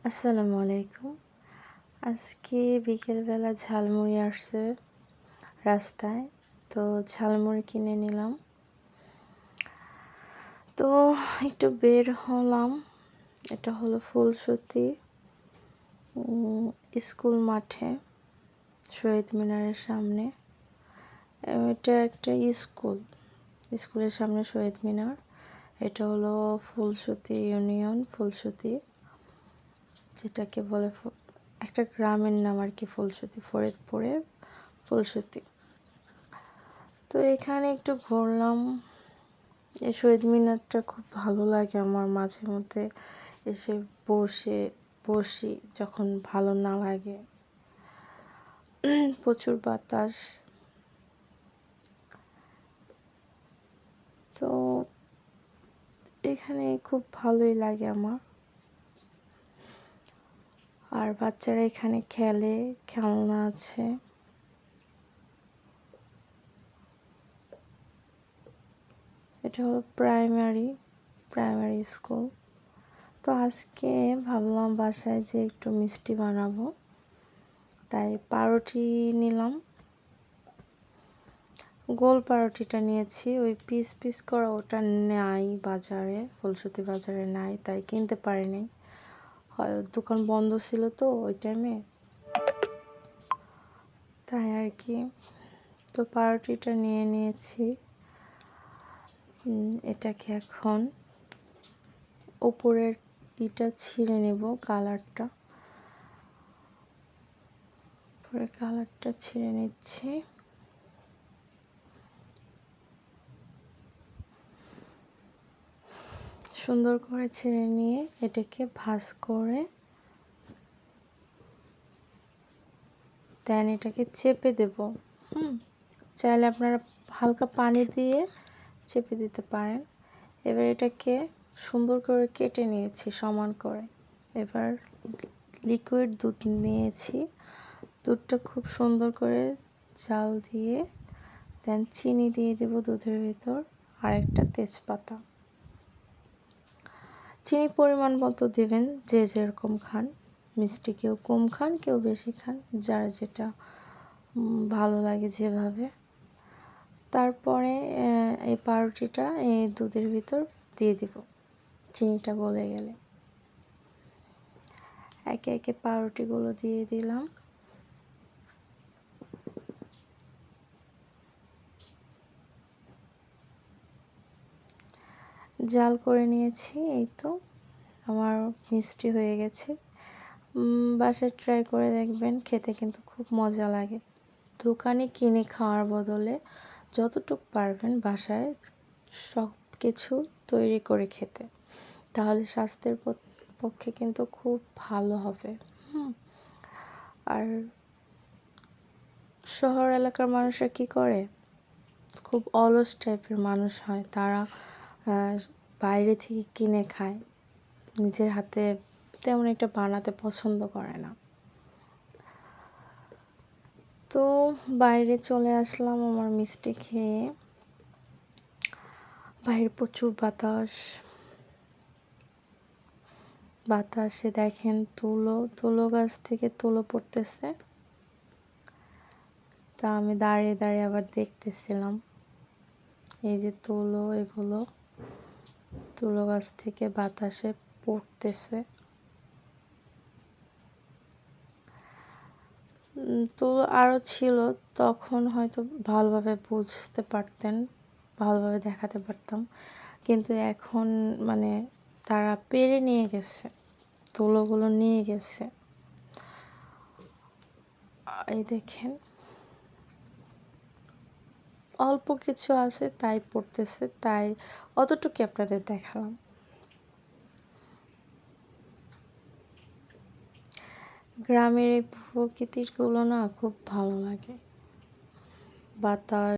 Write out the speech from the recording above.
আসসালামু আলাইকুম। আজকে বিকেলবেলা ঝালমুড়ি আসছে রাস্তায়, তো ঝালমুড়ি কিনে নিলাম। তো একটু বের হলাম। এটা হলো ফুলসতী স্কুল মাঠে, শহীদ মিনারের সামনে। এটা একটা স্কুলের সামনে শহীদ মিনার। এটা হলো ফুলসতী ইউনিয়ন, ফুলসতী যেটাকে বলে একটা গ্রামের নাম আর কি, ফুলসতী, ফরিদপুরে ফুলসতী। তো এখানে একটু ঘুরলাম। এই শহীদ মিনারটা খুব ভালো লাগে আমার, মাঝে মধ্যে এসে বসি যখন ভালো না লাগে। প্রচুর বাতাস। তো এখানে খুব ভালোই লাগে আমার। আর বাচ্চারা এখানে খেলে, খেলনা আছে। এটা হলো প্রাইমারি স্কুল। তো আজকে ভাবলাম বাসায় যে একটু মিষ্টি বানাবো, তাই পাউরুটি নিলাম। গোল পাউরুটিটা নিয়েছি, ওই পিস পিস করা ওটা নাই বাজারে, ফুলসতী বাজারে নাই, তাই কিনতে পারিনি। হয় দোকান বন্ধ ছিল তো ওই টাইমে, তাই আর কি। তো পাউরুটিটা নিয়ে নিয়েছি। এটাকে এখন উপরের ছিঁড়ে নেব, কালারটা ছিঁড়ে নিচ্ছি। সুন্দর করে ছিঁড়ে নিয়ে এটাকে ভাঁজ করে দেন এটাকে চেপে দেব। চাইলে আপনারা হালকা পানি দিয়ে চেপে দিতে পারেন। এবার এটাকে সুন্দর করে কেটে নিয়েছি সমান করে। এবার লিকুইড দুধ নিয়েছি, দুধটা খুব সুন্দর করে জাল দিয়ে দেন চিনি দিয়ে দেব দুধের ভিতর, আর একটা তেজপাতা। চিনি পরিমাণ মতো দেবেন, যে যেরকম খান মিষ্টি, কেউ কম খান কেউ বেশি খান, যার যেটা ভালো লাগে যেভাবে। তারপরে এই পাউরুটিটা এই দুধের ভিতর দিয়ে দিব চিনিটা গলে গেলে। একে একে পাউরুটিগুলো দিয়ে দিলাম। জাল করে নিয়েছি, এই তো আমার মিষ্টি হয়ে গেছে। বাসায় ট্রাই করে দেখবেন, খেতে কিন্তু খুব মজা লাগে। দোকানে কিনে খাওয়ার বদলে যতটুকু পারবেন বাসায় সব কিছু তৈরি করে খেতে, তাহলে স্বাস্থ্যের পক্ষে কিন্তু খুব ভালো হবে। আর শহর এলাকার মানুষরা কি করে, খুব অলস টাইপের মানুষ হয়, তারা বাইরে থেকে কিনে খায়, নিজের হাতে তেমন একটা বানাতে পছন্দ করে না। তো বাইরে চলে আসলাম আমার মিষ্টি খেয়ে। বাইরে প্রচুর বাতাসে দেখেন তুলো গাছ থেকে তুলো পড়তেছে। তা আমি দাঁড়িয়ে দাঁড়িয়ে আবার দেখতেছিলাম, এই যে এগুলো তুলো গাছ থেকে বাতাসে পড়তেছে। তুলো আরও ছিল, তখন হয়তো ভালোভাবে বুঝতে পারতেন, ভালোভাবে দেখাতে পারতাম, কিন্তু এখন মানে তারা পেরে নিয়ে গেছে, তুলোগুলো নিয়ে গেছে। এই দেখেন অল্প কিছু আছে তাই পড়তেছে, তাই অতটুকু আপনাদের দেখালাম। গ্রামের এই প্রকৃতিরগুলো না খুব ভালো লাগে। বাতাস